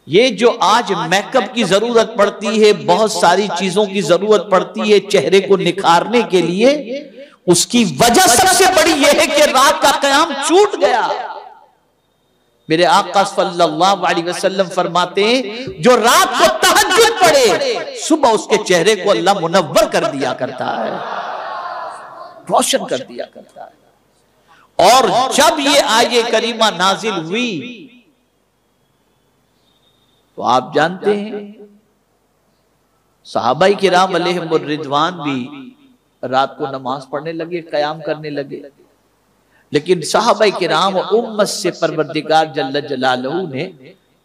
ये जो आज मेकअप की जरूरत पड़ती है, बहुत सारी चीजों की जरूरत पड़ती है चेहरे को निखारने के लिए, उसकी वजह सबसे बड़ी यह है कि रात का क़याम छूट गया। मेरे आका सल्लल्लाहु अलैहि वसल्लम फरमाते हैं, जो रात को तहज्जुद पढ़े सुबह उसके चेहरे को अल्लाह मुनव्वर कर दिया करता है, रोशन कर दिया करता है। और जब ये आये करीमा नाजिल हुई तो आप जानते हैं सहाबाई किराम अलैहिमुर रिदवान भी रात को नमाज पढ़ने लगे, क़याम करने लगे। लेकिन सहाबाई किराम उम्मत से परवरदिगार जल्ल जलालहू ने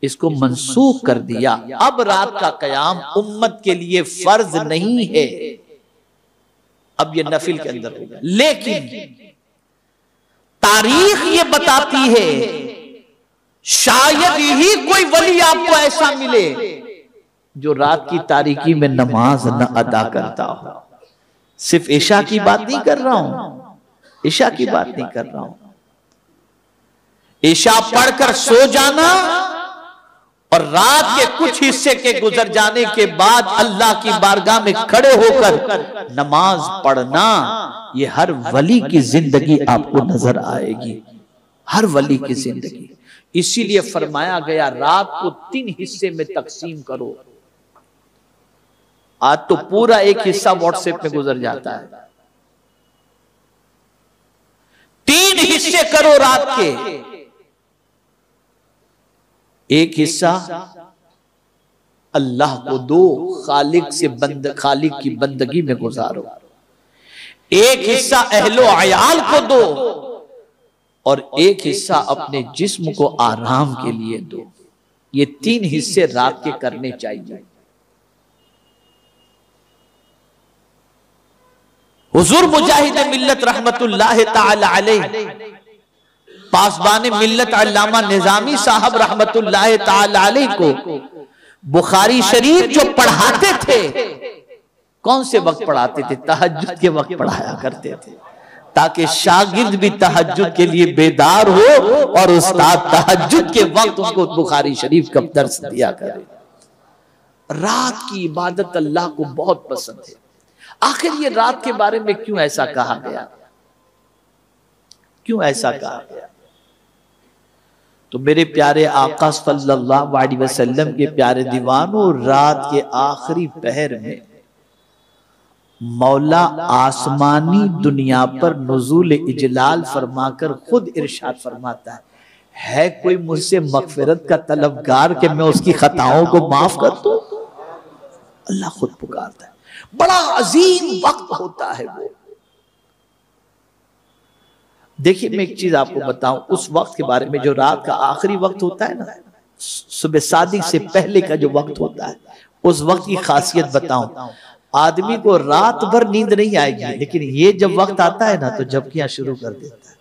इसको मंसूख कर दिया। अब रात का क़याम उम्मत के लिए फर्ज नहीं है, अब ये नफिल के अंदर होगा। लेकिन तारीख ये बताती है शायद ही कोई वली आपको ऐसा मिले जो रात की तारीकी में नमाज न अदा करता हो। सिर्फ इशा की बात नहीं कर रहा हूं, इशा की बात नहीं कर रहा हूं। इशा पढ़कर सो जाना और रात के कुछ हिस्से के गुजर जाने के बाद अल्लाह की बारगाह में खड़े होकर नमाज पढ़ना, ये हर वली की जिंदगी आपको नजर आएगी, हर वली की जिंदगी। इसीलिए फरमाया गया रात को 3 हिस्से में तकसीम करो। आज तो पूरा एक हिस्सा व्हाट्सएप में गुजर जाता है। 3 हिस्से करो रात के। एक हिस्सा अल्लाह को दो, खालिक से खालिक की बंदगी में गुजारो। एक हिस्सा अहलो अयाल को दो और एक हिस्सा अपने जिस्म को आराम के लिए दो। ये 3 हिस्से रात के करने चाहिए। हुजूर मुजाहिद मिल्लत रहमतुल्लाह ताला अलैह पासबान मिल्लत अल्लामा निजामी साहब रहमतुल्लाह ताला अलैह को बुखारी शरीफ जो पढ़ाते थे, कौन से वक्त पढ़ाते थे? तहज्जुद के वक्त पढ़ाया करते थे, ताकि शागिर्द भी तहज्जुद के लिए बेदार हो और उस्ताद तहज्जुद के वक्त उनको बुखारी शरीफ का दर्स दिया करे। रात की इबादत अल्लाह को बहुत पसंद है। आखिर ये रात के बारे में क्यों ऐसा कहा गया, क्यों ऐसा कहा गया? तो मेरे प्यारे आका सल्लल्लाहु अलैहि वसल्लम के प्यारे दीवानों, रात के आखिरी पहर में मौला आसमानी दुनिया पर नुज़ूल इजलाल फरमाकर खुद इरशाद फरमाता है कोई मुझसे मगफिरत का तलबगार कि मैं उसकी खताओं को माफ कर दूं? अल्लाह खुद पुकारता है। बड़ा अजीम वक्त होता है वो। देखिए मैं एक चीज आपको बताऊं, उस वक्त के बारे में जो रात का आखिरी वक्त होता है ना, सुबह सादिक से पहले का जो वक्त होता है, उस वक्त की खासियत बताऊं। आदमी को रात भर नींद नहीं आएगी, लेकिन ये जब वक्त आता है ना तो झपकियां शुरू कर देता है,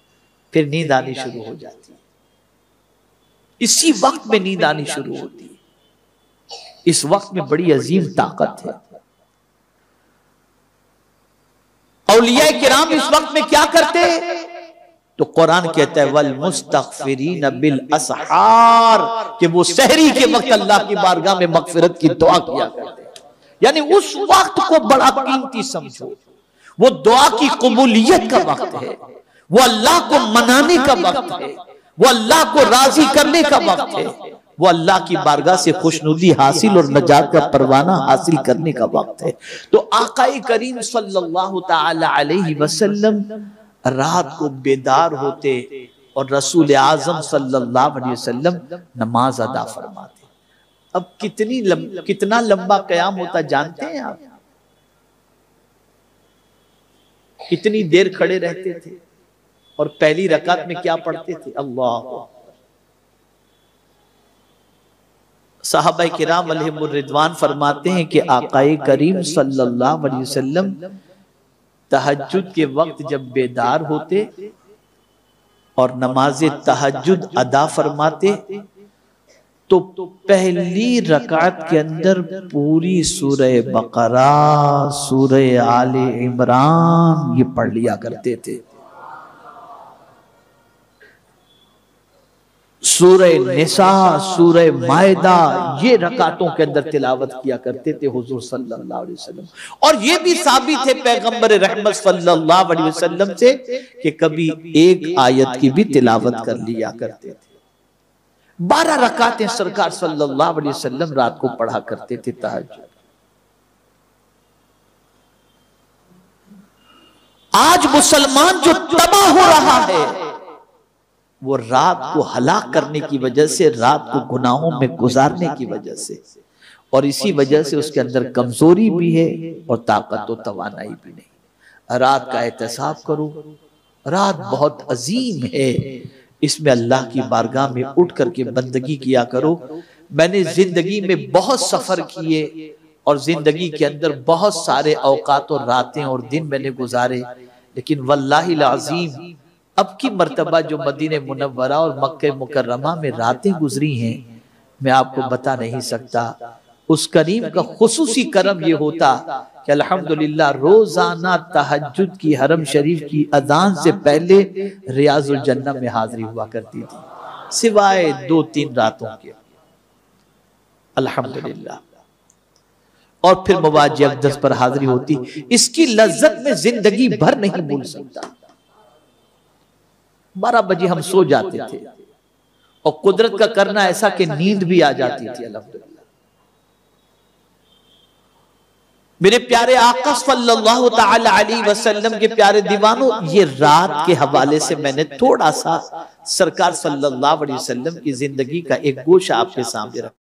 फिर नींद आनी शुरू हो जाती है। इसी वक्त में नींद आनी शुरू होती है। इस वक्त में बड़ी अजीम ताकत है। औलिया किराम इस वक्त में क्या करते हैं? तो कुरान कहता है वल मुस्तगफिरीन बिल असहार, कि वो सहरी के वक्त अल्लाह की बारगाह में मगफिरत की दुआ किया करते हैं। यानी उस वक्त को बड़ा कीमती समझो। वो दुआ की कबूलियत का वक्त है, वो अल्लाह को मनाने का वक्त है, वो अल्लाह को राजी करने का वक्त है, वो अल्लाह की बारगाह से खुशनुदी हासिल और नजात का परवाना हासिल करने का वक्त है। तो आकाए करीम सल्लल्लाहु ताला अलैहि वसल्लम रात को बेदार होते और रसूल आजम सल्लल्लाहु अलैहि वसल्लम नमाज अदा फरमाते। अब कितना लंबा क़याम होता जानते हैं आप? कितनी देर खड़े रहते थे और पहली रकात में क्या पढ़ते थे? अल्लाह। साहबा किराम अलैहिमुर रिदवान फरमाते हैं कि आकाए करीम सल्लल्लाहु अलैहि वसल्लम तहज्जुद के वक्त जब बेदार होते और नमाज तहज्जुद अदा फरमाते तो पहली रकात के अंदर पूरी सूरह बकरा, सूरह आले इमरान ये पढ़ लिया करते थे। सूरह निसा, सूरह मायदा, ये रकातों के अंदर तिलावत किया करते थे हुजूर सल्लल्लाहु अलैहि वसल्लम। और ये भी साबित है पैगंबर रहमत सल्लल्लाहु अलैहि वसल्लम से कि कभी एक आयत की भी तिलावत कर लिया करते थे। 12 रकातें सरकार सल्लल्लाहु अलैहि वसल्लम रात को पढ़ा करते थे तहज्जुद। आज मुसलमान जो तबाह हो रहा है वो रात को हलाक करने की वजह से, रात को गुनाहों में गुजारने की वजह से, और इसी वजह से उसके अंदर कमजोरी भी है और ताकत और तवानाई भी नहीं। रात का एहतसाब करो, रात बहुत अजीम है, इसमें अल्लाह की बारगाह में उठ करके बंदगी किया करो। मैंने जिंदगी में बहुत सफर किए और जिंदगी के अंदर बहुत सारे औकात और रातें और दिन मैंने गुजारे, लेकिन वल्लाहिल अज़ीम अब की मर्तबा जो मदीने मुनव्वरा और मक्के मुकर्रमा में रातें गुजरी हैं, मैं आपको बता नहीं सकता। उस करीम का खुसूसी करम ये होता कि अल्हम्दुलिल्लाह रोजाना तहज्जुद की हरम शरीफ की अजान से पहले रियाजुल जन्ना में हाजिरी हुआ करती थी, सिवाय 2-3 रातों के, अल्हम्दुलिल्लाह। और फिर मवाजी अक़दस पर हाजिरी होती। इसकी लज्जत में जिंदगी भर नहीं भूल सकता। 12 बजे हम सो जाते थे और कुदरत का करना ऐसा कि नींद भी आ जाती थी, अल्हम्दुलिल्लाह। मेरे प्यारे आका सल्लल्लाहु तआला अलैहि वसल्लम के प्यारे दीवानों, ये रात के हवाले से मैंने थोड़ा सा सरकार सल्लल्लाहु अलैहि वसल्लम की जिंदगी का एक गोशा आपके सामने रखा।